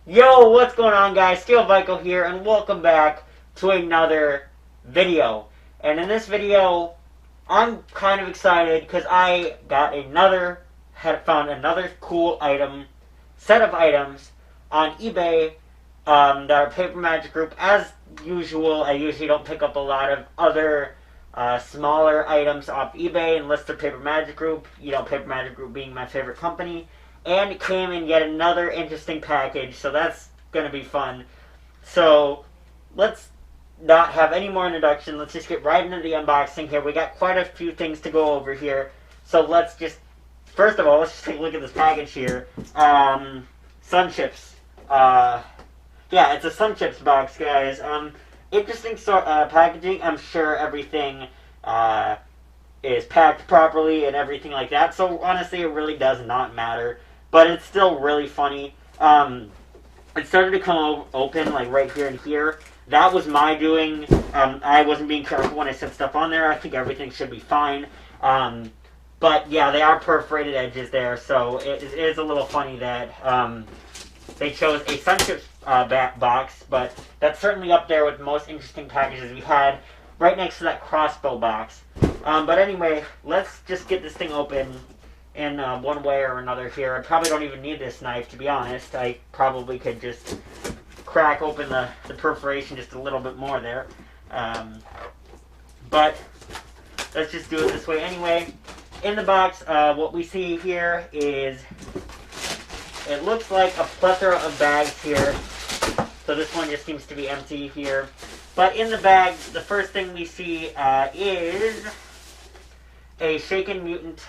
Yo, what's going on, guys? Steel Vico here, and welcome back to another video. And in this video, I'm kind of excited because I found another cool set of items on eBay that are Paper Magic Group. As usual, I usually don't pick up a lot of other smaller items off eBay unless they're Paper Magic Group. You know, Paper Magic Group being my favorite company. And it came in yet another interesting package, so that's going to be fun. So, let's not have any more introduction. Let's just get right into the unboxing here. We got quite a few things to go over here. So first of all, let's just take a look at this package here. Sun Chips. Yeah, it's a Sun Chips box, guys. Interesting packaging. I'm sure everything is packed properly and everything like that. So, honestly, it really does not matter. But it's still really funny. It started to come open, like, right here and here. That was my doing. I wasn't being careful when I set stuff on there. I think everything should be fine. But, yeah, they are perforated edges there. So, it is a little funny that they chose a Sun Chips box. But that's certainly up there with the most interesting packages we had. Right next to that crossbow box. But anyway, let's just get this thing open in one way or another here. I probably don't even need this knife, to be honest. I probably could just crack open the perforation just a little bit more there. But let's just do it this way anyway. In the box, what we see here is, it looks like a plethora of bags here. So this one just seems to be empty here. But in the bag, the first thing we see is a Shaken Mutant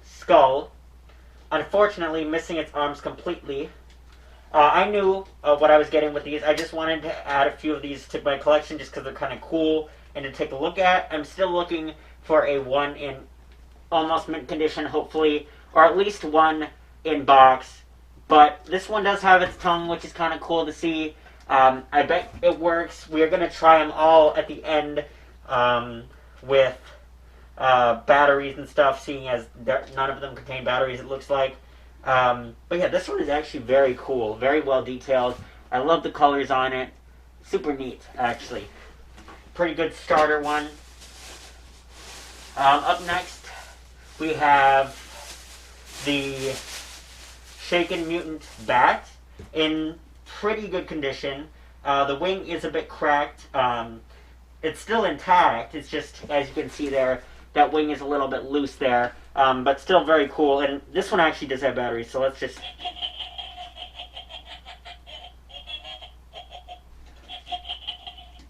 skull, unfortunately missing its arms completely. I knew what I was getting with these. I just wanted to add a few of these to my collection just because they're kind of cool and to take a look at. I'm still looking for a one in almost mint condition, hopefully, or at least one in box. But this one does have its tongue, which is kind of cool to see. I bet it works. We're going to try them all at the end with batteries and stuff, seeing as none of them contain batteries, it looks like. But yeah, this one is actually very cool, very well detailed. I love the colors on it. Super neat, actually. Pretty good starter one. Up next, we have the Shaken Mutant Bat in pretty good condition. The wing is a bit cracked. It's still intact. It's just, as you can see there, that wing is a little bit loose there, but still very cool. And this one actually does have batteries, so let's just...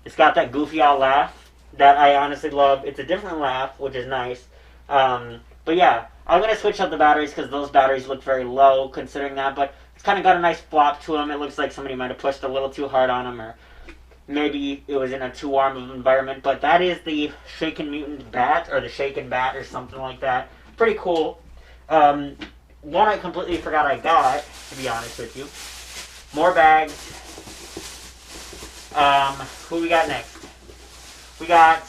It's got that goofy owl laugh that I honestly love. It's a different laugh, which is nice. But yeah, I'm going to switch out the batteries because those batteries look very low considering that, but it's kind of got a nice flop to them. It looks like somebody might have pushed a little too hard on them, or maybe it was in a too warm of an environment. But that is the Shaken Mutant Bat, or the Shaken Bat, or something like that. Pretty cool. One I completely forgot I got, to be honest with you. More bags. Who we got next? We got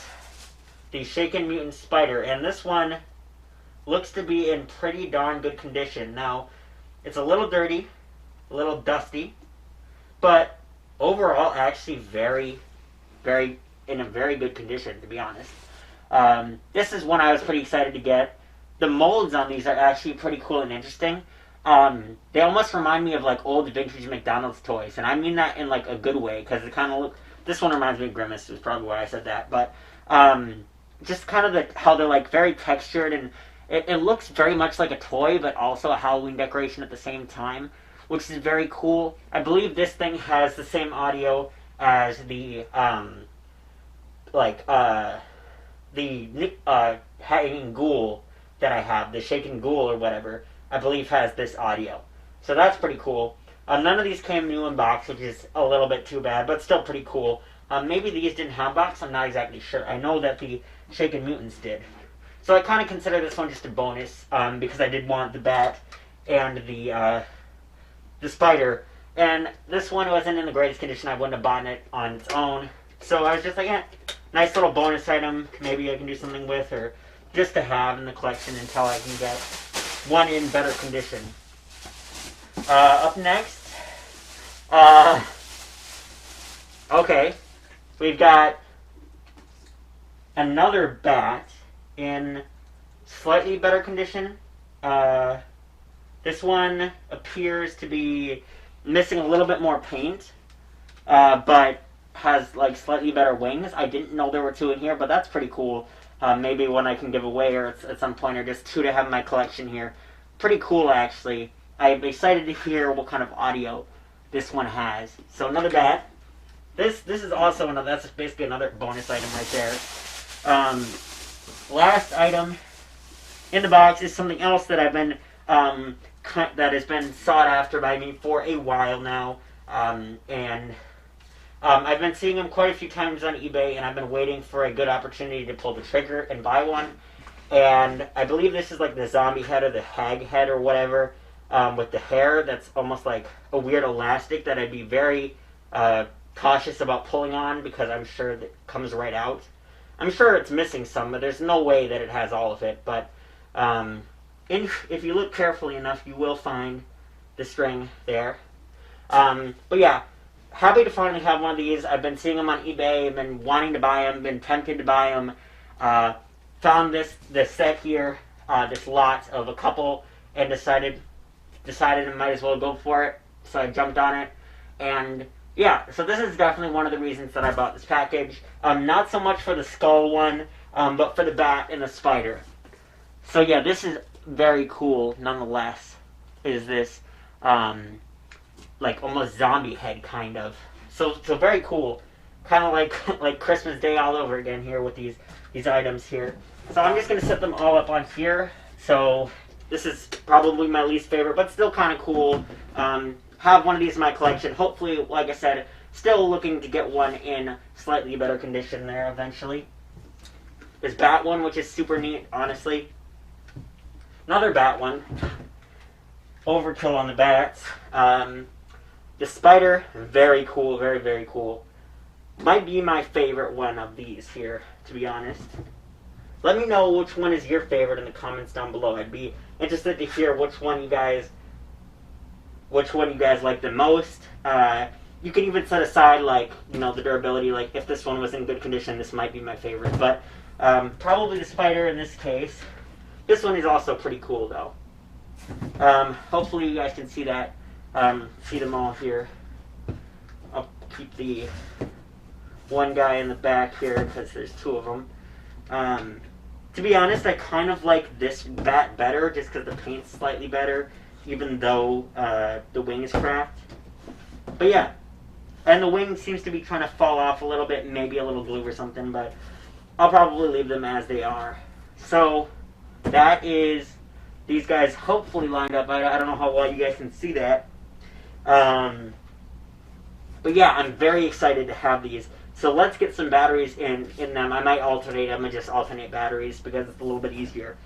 the Shaken Mutant Spider, and this one looks to be in pretty darn good condition. Now, it's a little dirty, a little dusty, but overall actually in a very good condition, to be honest. This is one I was pretty excited to get. The molds on these are actually pretty cool and interesting. They almost remind me of like old vintage McDonald's toys, and I mean that in like a good way, because it kind of look. This one reminds me of Grimace, is probably why I said that, but just kind of how they're like very textured, and it looks very much like a toy, but also a Halloween decoration at the same time, which is very cool. I believe this thing has the same audio as the Hanging Ghoul that I have, the Shaken Ghoul or whatever, I believe has this audio. So that's pretty cool. None of these came new in box, which is a little bit too bad, but still pretty cool. Maybe these didn't have box, I'm not exactly sure. I know that the Shaken Mutants did. So I kind of consider this one just a bonus, because I did want the bat and the spider. And this one wasn't in the greatest condition. I wouldn't have bought it on its own. So I was just like, nice little bonus item. Maybe I can do something with, or just to have in the collection until I can get one in better condition. Up next, Okay, we've got another bat in slightly better condition. Uh, this one appears to be missing a little bit more paint, but has like slightly better wings. I didn't know there were two in here, but that's pretty cool. Maybe one I can give away or at some point, or just two to have in my collection here. Pretty cool, actually. I'm excited to hear what kind of audio this one has. So another bat. This is also another. That's basically another bonus item right there. Last item in the box is something else that I've been that has been sought after by me for a while now, and I've been seeing them quite a few times on eBay, and I've been waiting for a good opportunity to pull the trigger and buy one. And I believe this is like the zombie head or the hag head or whatever, with the hair that's almost like a weird elastic that I'd be very cautious about pulling on because I'm sure that it comes right out. I'm sure it's missing some, but there's no way that it has all of it. But if you look carefully enough, you will find the string there. But yeah, happy to finally have one of these. I've been seeing them on eBay. I've been wanting to buy them, been tempted to buy them. Found this set here, this lot of a couple, and decided I might as well go for it. So I jumped on it, and yeah, so this is definitely one of the reasons that I bought this package. Not so much for the skull one, but for the bat and the spider. So yeah, this is very cool nonetheless. Is this like almost zombie head kind of. So very cool. Kind of like Christmas Day all over again here with these items here. So I'm just going to set them all up on here. So this is probably my least favorite, but still kind of cool. Have one of these in my collection. Hopefully, like I said, still looking to get one in slightly better condition there eventually. This bat one, which is super neat, honestly. Another bat one. Overkill on the bats. The spider, very cool, very, very cool. Might be my favorite one of these here, to be honest. Let me know which one is your favorite in the comments down below. I'd be interested to hear which one you guys like the most. You can even set aside, like, you know, the durability. Like, if this one was in good condition, this might be my favorite. But probably the spider in this case. This one is also pretty cool, though. Hopefully you guys can see that. See them all here. I'll keep the one guy in the back here because there's two of them. To be honest, I kind of like this bat better just because the paint's slightly better, even though the wing is cracked. But yeah, and the wing seems to be trying to fall off a little bit, maybe a little glue or something, but I'll probably leave them as they are. So that is these guys hopefully lined up. I don't know how well you guys can see that. But yeah, I'm very excited to have these. So let's get some batteries in them. I might alternate them and just alternate batteries because it's a little bit easier.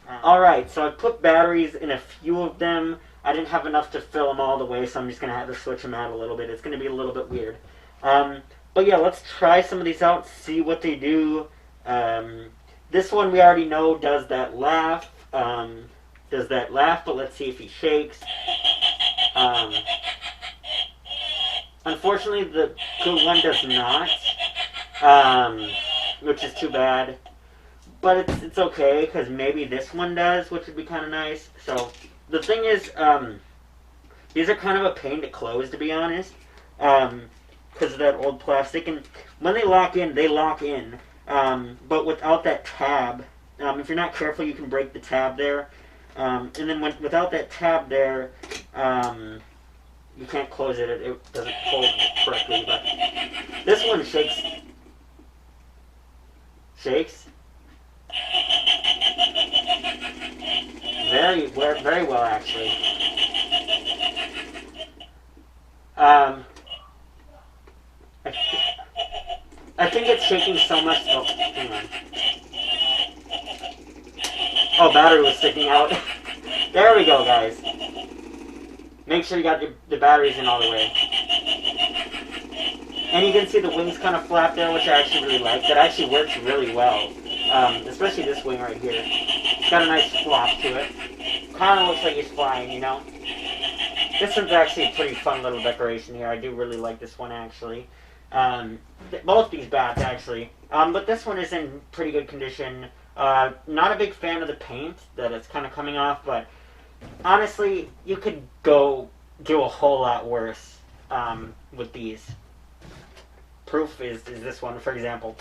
Alright, so I put batteries in a few of them. I didn't have enough to fill them all the way, so I'm just going to have to switch them out a little bit. It's going to be a little bit weird. But yeah, let's try some of these out, see what they do. This one we already know does that laugh. But let's see if he shakes. Unfortunately, the good one does not, which is too bad. But it's okay, because maybe this one does, which would be kind of nice. So, the thing is, these are kind of a pain to close, to be honest, because of that old plastic. And when they lock in, they lock in. But without that tab, if you're not careful, you can break the tab there. And then without that tab there, you can't close it. It doesn't hold correctly. But this one shakes. Shakes. Very well, actually. I think it's shaking so much. Oh, hang on. Oh, battery was sticking out. There we go, guys. Make sure you got the batteries in all the way. And you can see the wings kind of flap there, which I actually really like. That actually works really well. Especially this wing right here. It's got a nice flop to it. Kind of looks like he's flying, you know? This one's actually a pretty fun little decoration here. I do really like this one, actually. Both these bats, actually. But this one is in pretty good condition. Not a big fan of the paint, that it's kind of coming off, but honestly, you could go do a whole lot worse with these. Proof is this one, for example.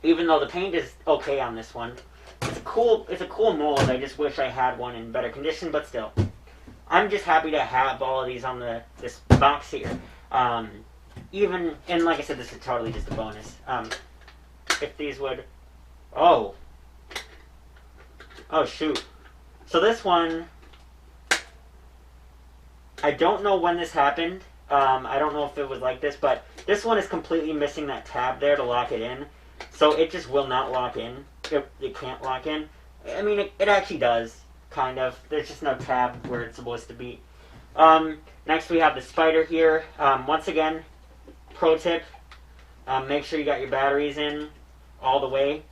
Even though the paint is okay on this one, it's a cool mold. I just wish I had one in better condition, but still, I'm just happy to have all of these on this box here. Even, and like I said, this is totally just a bonus. If these would, oh shoot. So this one, I don't know when this happened. I don't know if it was like this, but this one is completely missing that tab there to lock it in. So it just will not lock in. It can't lock in. I mean, it actually does, kind of. There's just no tab where it's supposed to be. Next we have the spider here. Once again, pro tip, make sure you got your batteries in all the way.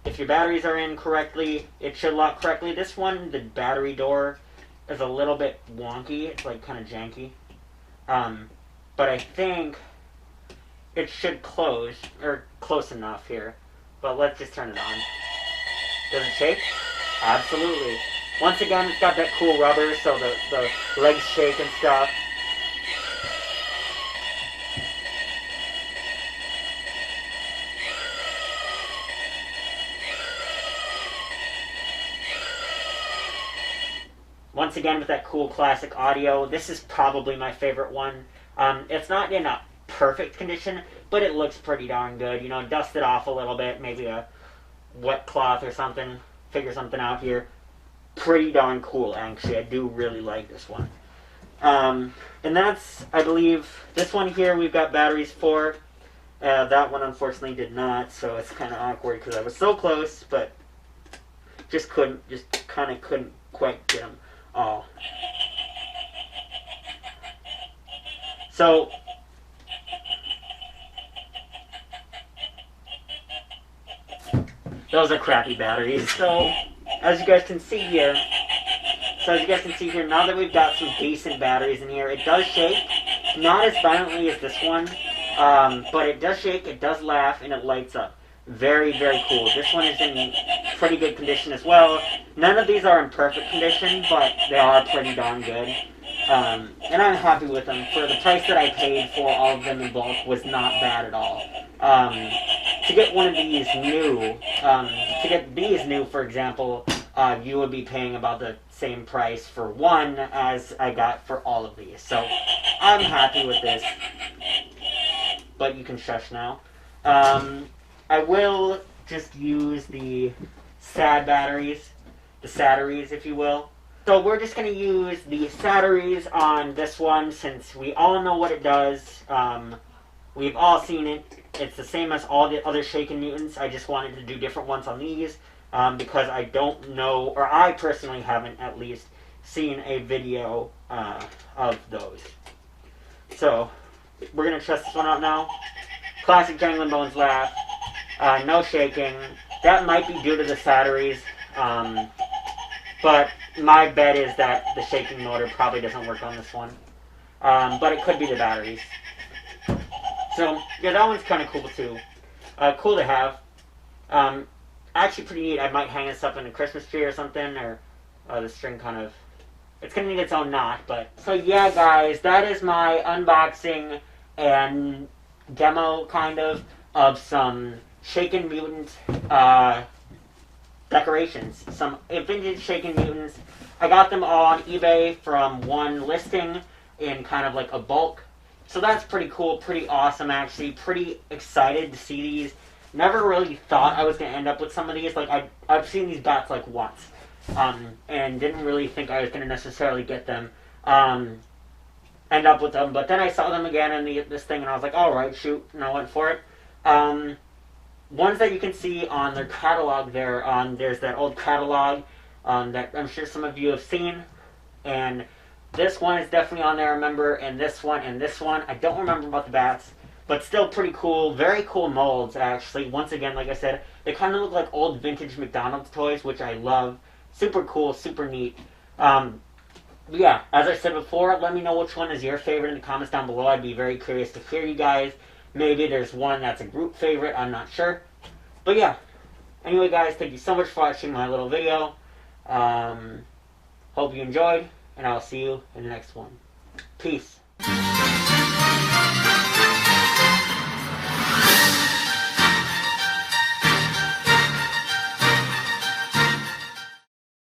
If your batteries are in correctly, it should lock correctly. This one, the battery door, is a little bit wonky. It's like kind of janky. But I think it should close, or close enough here. But let's just turn it on. Does it shake? Absolutely. Once again, it's got that cool rubber, so the legs shake and stuff. Once again, with that cool classic audio, this is probably my favorite one. It's not in a perfect condition, but it looks pretty darn good. You know, dust it off a little bit, maybe a wet cloth or something, figure something out here. Pretty darn cool, actually. I do really like this one. And that's, I believe, this one here we've got batteries for. That one unfortunately did not, so it's kind of awkward because I was so close, but just couldn't quite get them all. So those are crappy batteries. So as you guys can see here, now that we've got some decent batteries in here, it does shake, not as violently as this one, but it does shake, it does laugh, and it lights up. Very, very cool. This one is in pretty good condition as well. None of these are in perfect condition, but they are pretty darn good. And I'm happy with them. For the price that I paid for all of them in bulk was not bad at all. To get one of these new, for example, you would be paying about the same price for one as I got for all of these. So I'm happy with this. But you can shush now. I will just use the SAD batteries, the SATaries, if you will. So we're just going to use the SATaries on this one since we all know what it does. We've all seen it. It's the same as all the other Shaken Mutants. I just wanted to do different ones on these because I don't know, or I personally haven't at least, seen a video of those. So we're going to test this one out now. Classic Jangling Bones laugh. No shaking. That might be due to the SATaries, but my bet is that the shaking motor probably doesn't work on this one. But it could be the batteries. So, yeah, that one's kind of cool too. Cool to have. Actually pretty neat. I might hang this up in a Christmas tree or something, or the string kind of... It's going to need its own knot, but... So yeah, guys, that is my unboxing and demo, kind of some Shaken Mutant decorations. Some vintage Shaken Mutants. I got them all on eBay from one listing in kind of like a bulk. So that's pretty cool, pretty awesome actually. Pretty excited to see these. Never really thought I was going to end up with some of these. Like, I've seen these bats like once. And didn't really think I was going to necessarily get them. End up with them. But then I saw them again in this thing and I was like, alright, shoot. And I went for it. Ones that you can see on their catalog there, there's that old catalog that I'm sure some of you have seen, and this one is definitely on there, I remember, and this one. I don't remember about the bats, but still pretty cool, very cool molds actually. Once again, like I said, they kind of look like old vintage McDonald's toys, which I love. Super cool, super neat. But yeah, as I said before, let me know which one is your favorite in the comments down below. I'd be very curious to hear you guys. Maybe there's one that's a group favorite, I'm not sure. But yeah, anyway guys, thank you so much for watching my little video. Hope you enjoyed, and I'll see you in the next one. Peace.